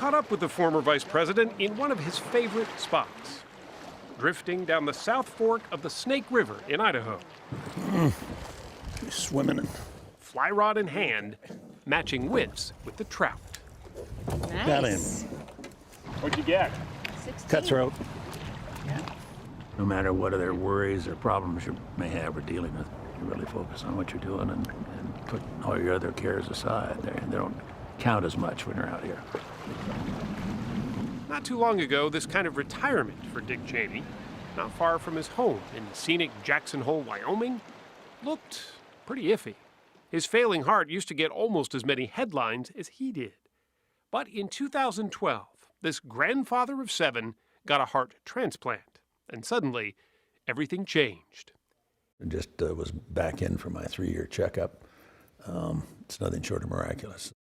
caught up with the former vice president in one of his favorite spots, drifting down the South Fork of the Snake River in Idaho. Swimming in. Fly rod in hand, matching whiffs with the trout. Nice. Got him. What'd you get? 16. Cutthroat. Yeah. No matter what other worries or problems you may have or dealing with, you really focus on what you're doing and put all your other cares aside. They don't count as much when you're out here. Not too long ago, this kind of retirement for Dick Cheney, not far from his home in scenic Jackson Hole, Wyoming, looked pretty iffy. His failing heart used to get almost as many headlines as he did. But in 2012, this grandfather of 7 got a heart transplant, and suddenly, everything changed. I just was back in for my 3-year checkup. It's nothing short of miraculous.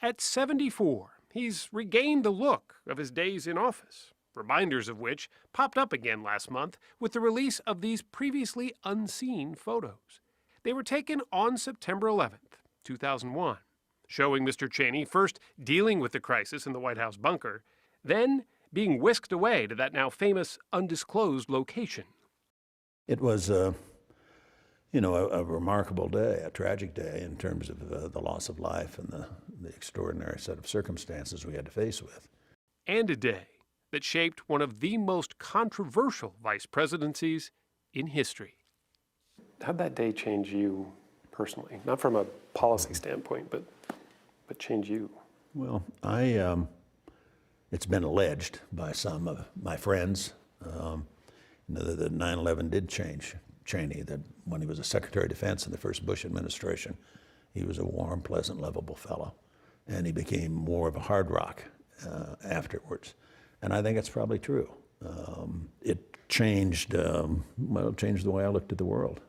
At 74, he's regained the look of his days in office, reminders of which popped up again last month with the release of these previously unseen photos. They were taken on September 11th, 2001, showing Mr. Cheney first dealing with the crisis in the White House bunker, then being whisked away to that now famous undisclosed location. It was, a remarkable day, a tragic day in terms of the loss of life and the extraordinary set of circumstances we had to face with. And a day that shaped one of the most controversial vice presidencies in history. How'd that day change you personally? Not from a policy standpoint, but change you? Well, it's been alleged by some of my friends that 9/11 did change Cheney, that when he was a Secretary of Defense in the first Bush administration, he was a warm, pleasant, lovable fellow. And he became more of a hard rock afterwards. And I think it's probably true. It changed the way I looked at the world.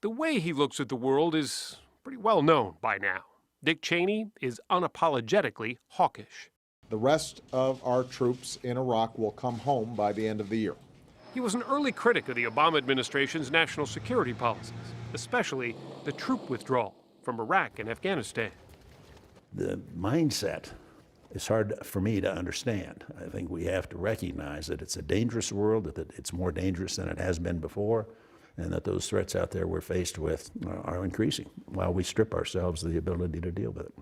The way he looks at the world is pretty well known by now. Dick Cheney is unapologetically hawkish. The rest of our troops in Iraq will come home by the end of the year. He was an early critic of the Obama administration's national security policies, especially the troop withdrawal from Iraq and Afghanistan. The mindset is hard for me to understand. I think we have to recognize that it's a dangerous world, that it's more dangerous than it has been before, and that those threats out there we're faced with are increasing while we strip ourselves of the ability to deal with it.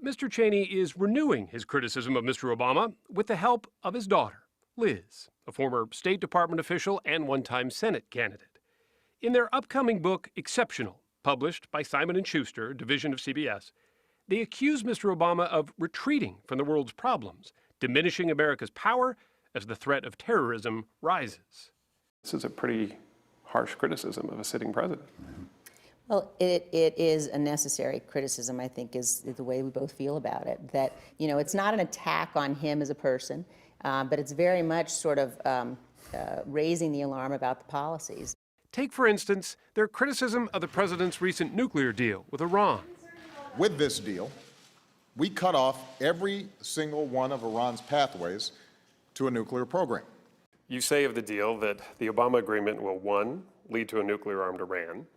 Mr. Cheney is renewing his criticism of Mr. Obama with the help of his daughter, Liz, a former State Department official and one-time Senate candidate. In their upcoming book, Exceptional, published by Simon & Schuster, division of CBS, they accuse Mr. Obama of retreating from the world's problems, diminishing America's power as the threat of terrorism rises. This is a pretty harsh criticism of a sitting president. Well, it is a necessary criticism, I think, is the way we both feel about it. That, it's not an attack on him as a person, but it's very much sort of raising the alarm about the policies. Take, for instance, their criticism of the president's recent nuclear deal with Iran. With this deal, we cut off every single one of Iran's pathways to a nuclear program. You say of the deal that the Obama agreement will, 1, lead to a nuclear-armed Iran,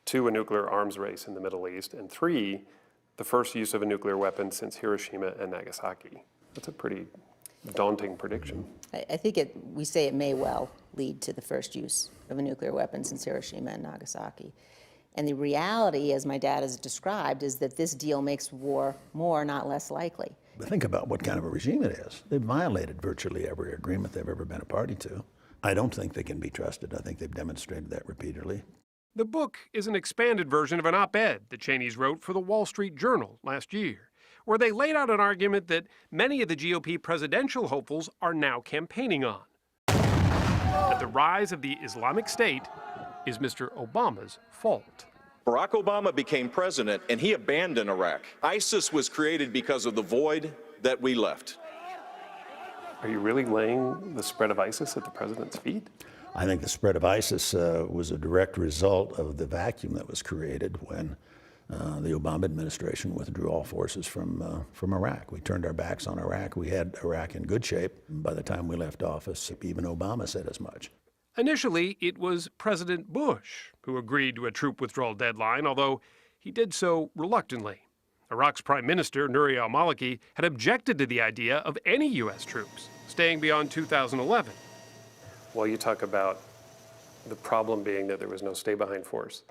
2, a nuclear arms race in the Middle East, and 3, the first use of a nuclear weapon since Hiroshima and Nagasaki. That's a pretty daunting prediction. I think we say it may well lead to the first use of a nuclear weapon since Hiroshima and Nagasaki. And the reality, as my dad has described, is that this deal makes war more, not less likely. Think about what kind of a regime it is. They've violated virtually every agreement they've ever been a party to. I don't think they can be trusted. I think they've demonstrated that repeatedly. The book is an expanded version of an op-ed that Cheneys wrote for the Wall Street Journal last year, where they laid out an argument that many of the GOP presidential hopefuls are now campaigning on. That the rise of the Islamic State is Mr. Obama's fault. Barack Obama became president and he abandoned Iraq. ISIS was created because of the void that we left. Are you really laying the spread of ISIS at the president's feet? I think the spread of ISIS was a direct result of the vacuum that was created when the Obama administration withdrew all forces from Iraq. We turned our backs on Iraq. We had Iraq in good shape. By the time we left office, even Obama said as much. Initially, it was President Bush who agreed to a troop withdrawal deadline, although he did so reluctantly. Iraq's Prime Minister, Nouri al-Maliki, had objected to the idea of any U.S. troops staying beyond 2011. Well, you talk about the problem being that there was no stay-behind force,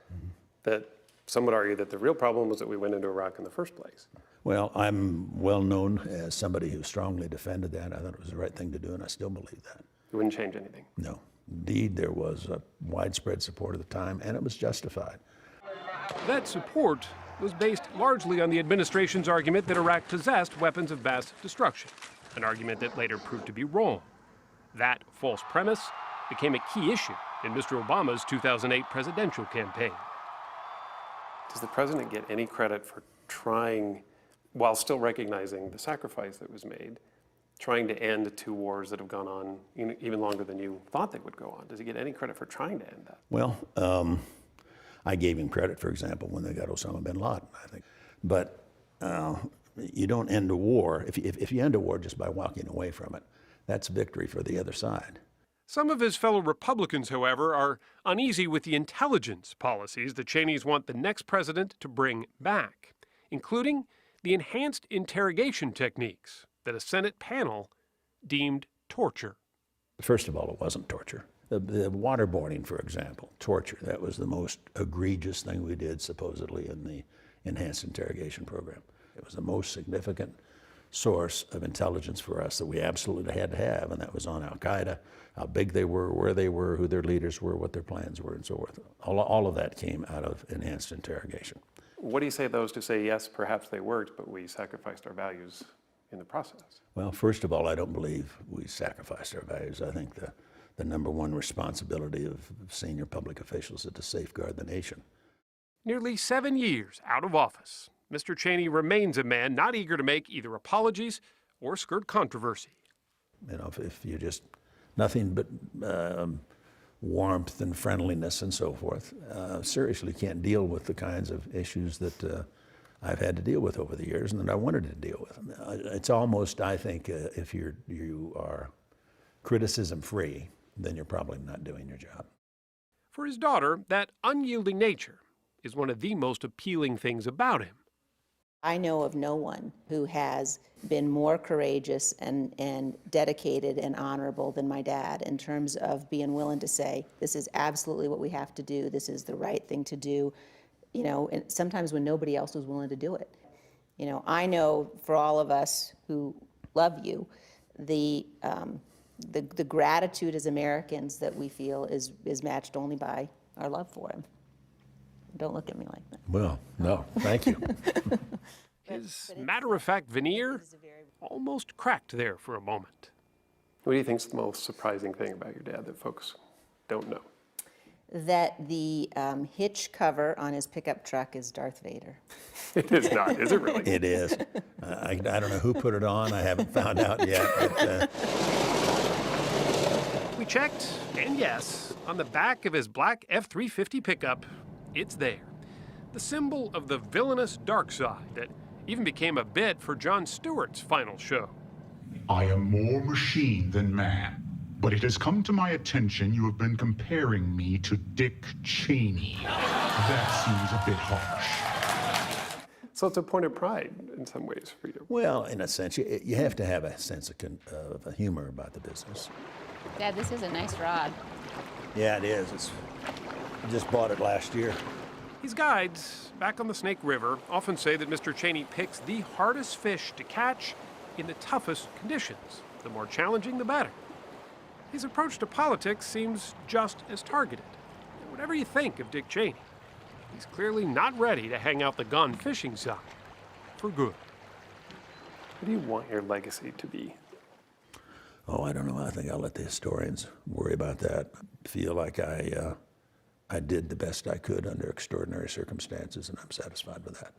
that some would argue that the real problem was that we went into Iraq in the first place. Well, I'm well known as somebody who strongly defended that. I thought it was the right thing to do, and I still believe that. It wouldn't change anything. No. Indeed, there was a widespread support at the time, and it was justified. That support was based largely on the administration's argument that Iraq possessed weapons of mass destruction, an argument that later proved to be wrong. That false premise became a key issue in Mr. Obama's 2008 presidential campaign. Does the president get any credit for trying, while still recognizing the sacrifice that was made, trying to end two wars that have gone on even longer than you thought they would go on? Does he get any credit for trying to end that? Well, I gave him credit, for example, when they got Osama bin Laden, I think. But you don't end a war. If you end a war just by walking away from it, that's victory for the other side. Some of his fellow Republicans, however, are uneasy with the intelligence policies the Cheneys want the next president to bring back, including the enhanced interrogation techniques that a Senate panel deemed torture. First of all, it wasn't torture. The waterboarding, for example, torture, that was the most egregious thing we did, supposedly, in the enhanced interrogation program. It was the most significant source of intelligence for us that we absolutely had to have, and that was on Al-Qaeda, how big they were, where they were, who their leaders were, what their plans were, and so forth. All of that came out of enhanced interrogation. What do you say to those who say, yes, perhaps they worked, but we sacrificed our values in the process? Well, first of all, I don't believe we sacrificed our values. I think the number one responsibility of senior public officials is to safeguard the nation. Nearly 7 years out of office, Mr. Cheney remains a man not eager to make either apologies or skirt controversy. You know, if you just nothing but warmth and friendliness and so forth, seriously can't deal with the kinds of issues that I've had to deal with over the years and that I wanted to deal with. It's almost, I think, if you are criticism-free, then you're probably not doing your job. For his daughter, that unyielding nature is one of the most appealing things about him. I know of no one who has been more courageous and dedicated and honorable than my dad in terms of being willing to say, this is absolutely what we have to do, this is the right thing to do, you know, and sometimes when nobody else was willing to do it. You know, I know for all of us who love you, the gratitude as Americans that we feel is matched only by our love for him. Don't look at me like that. Well, no, thank you. His matter-of-fact veneer almost cracked there for a moment. What do you think's the most surprising thing about your dad that folks don't know? That the hitch cover on his pickup truck is Darth Vader. It is not, is it really? It is. I don't know who put it on. I haven't found out yet. But, We checked, and yes, on the back of his black F-350 pickup, it's there. The symbol of the villainous dark side that even became a bit for Jon Stewart's final show. I am more machine than man, but it has come to my attention you have been comparing me to Dick Cheney. That seems a bit harsh. So it's a point of pride in some ways for you. well, in a sense, you have to have a sense of humor about the business. Dad, this is a nice rod. Yeah, it is. I just bought it last year. His guides back on the Snake River often say that Mr. Cheney picks the hardest fish to catch in the toughest conditions. The more challenging, the better. His approach to politics seems just as targeted. Whatever you think of Dick Cheney, he's clearly not ready to hang out the gone fishing side for good. What do you want your legacy to be? Oh, I don't know. I think I'll let the historians worry about that. I feel like I did the best I could under extraordinary circumstances, and I'm satisfied with that.